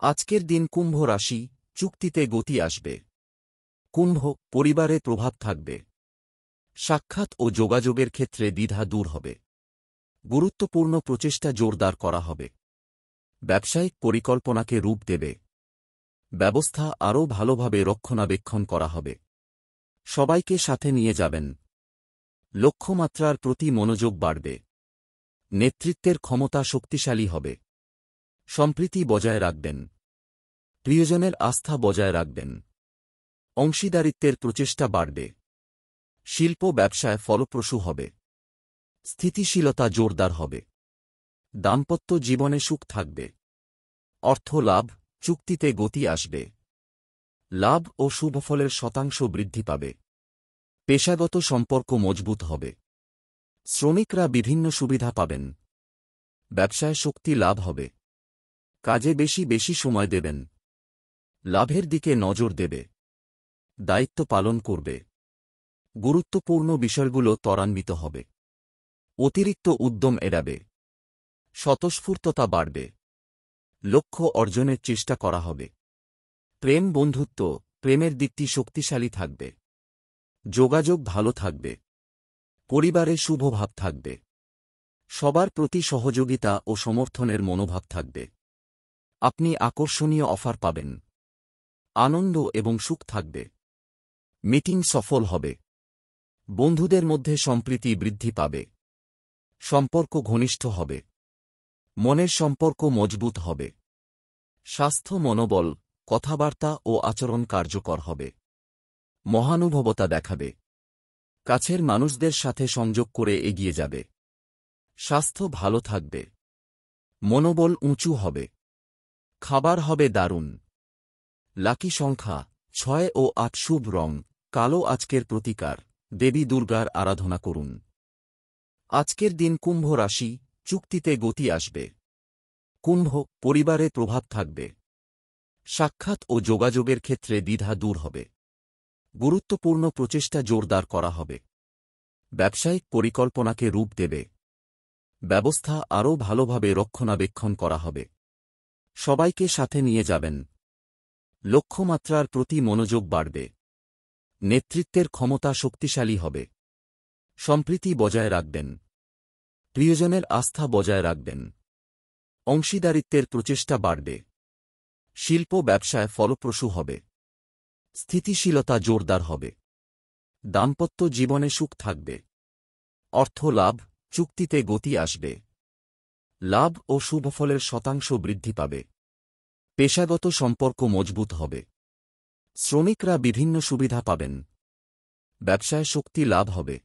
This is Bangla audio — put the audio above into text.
আজকের দিন কুম্ভ রাশি, চুক্তিতে গতি আসবে। কুম্ভ, পরিবারে প্রভাব থাকবে। সাক্ষাৎ ও যোগাযোগের ক্ষেত্রে দ্বিধা দূর হবে। গুরুত্বপূর্ণ প্রচেষ্টা জোরদার করা হবে। ব্যবসায়িক পরিকল্পনাকে রূপ দেবে। ব্যবস্থা আরও ভালোভাবে রক্ষণাবেক্ষণ করা হবে। সবাইকে সাথে নিয়ে যাবেন। লক্ষ্যমাত্রার প্রতি মনোযোগ বাড়বে। নেতৃত্বের ক্ষমতা শক্তিশালী হবে। সম্প্রীতি বজায় রাখবেন। প্রিয়জনের আস্থা বজায় রাখবেন। অংশীদারিত্বের প্রচেষ্টা বাড়বে। শিল্প ব্যবসায় ফলপ্রসূ হবে। স্থিতিশীলতা জোরদার হবে। দাম্পত্য জীবনে সুখ থাকবে। অর্থ লাভ, চুক্তিতে গতি আসবে। লাভ ও শুভফলের শতাংশ বৃদ্ধি পাবে। পেশাগত সম্পর্ক মজবুত হবে। শ্রমিকরা বিভিন্ন সুবিধা পাবেন। ব্যবসায় শক্তি লাভ হবে। কাজে বেশি বেশি সময় দেবেন। লাভের দিকে নজর দেবে। দায়িত্ব পালন করবে। গুরুত্বপূর্ণ বিষয়গুলো ত্বরান্বিত হবে। অতিরিক্ত উদ্যম এড়াবে। স্বতঃস্ফূর্ততা বাড়বে। লক্ষ্য অর্জনের চেষ্টা করা হবে। প্রেম বন্ধুত্ব, প্রেমের দিকটি শক্তিশালী থাকবে। যোগাযোগ ভালো থাকবে। পরিবারে শুভ ভাব থাকবে। সবার প্রতি সহযোগিতা ও সমর্থনের মনোভাব থাকবে। আপনি আকর্ষণীয় অফার পাবেন। আনন্দ এবং সুখ থাকবে। মিটিং সফল হবে। বন্ধুদের মধ্যে সম্প্রীতি বৃদ্ধি পাবে। সম্পর্ক ঘনিষ্ঠ হবে। মনের সম্পর্ক মজবুত হবে। স্বাস্থ্য মনোবল, কথাবার্তা ও আচরণ কার্যকর হবে। মহানুভবতা দেখাবে। কাছের মানুষদের সাথে সংযোগ করে এগিয়ে যাবে। স্বাস্থ্য ভালো থাকবে। মনোবল উঁচু হবে। খাবার হবে দারুণ। লাকি সংখ্যা 6 ও 8। শুভ রং কালো। আজকের প্রতিকার, দেবী দুর্গার আরাধনা করুন। আজকের দিন কুম্ভ রাশি, চুক্তিতে গতি আসবে। কুম্ভ, পরিবারে প্রভাব থাকবে। সাক্ষাৎ ও যোগাযোগের ক্ষেত্রে দ্বিধা দূর হবে। গুরুত্বপূর্ণ প্রচেষ্টা জোরদার করা হবে। ব্যবসায়িক পরিকল্পনাকে রূপ দেবে। ব্যবস্থা আরও ভালোভাবে রক্ষণাবেক্ষণ করা হবে। সবাইকে সাথে নিয়ে যাবেন। লক্ষ্যমাত্রার প্রতি মনোযোগ বাড়বে। নেতৃত্বের ক্ষমতা শক্তিশালী হবে। সম্প্রীতি বজায় রাখবেন। প্রিয়জনের আস্থা বজায় রাখবেন। অংশীদারিত্বের প্রচেষ্টা বাড়বে। শিল্প ব্যবসায় ফলপ্রসূ হবে। স্থিতিশীলতা জোরদার হবে। দাম্পত্য জীবনে সুখ থাকবে। অর্থ লাভ, চুক্তিতে গতি আসবে। লাভ ও শুভফলের শতাংশ বৃদ্ধি পাবে। পেশাগত সম্পর্ক মজবুত হবে। শ্রমিকরা বিভিন্ন সুবিধা পাবেন। ব্যবসায় শক্তি লাভ হবে।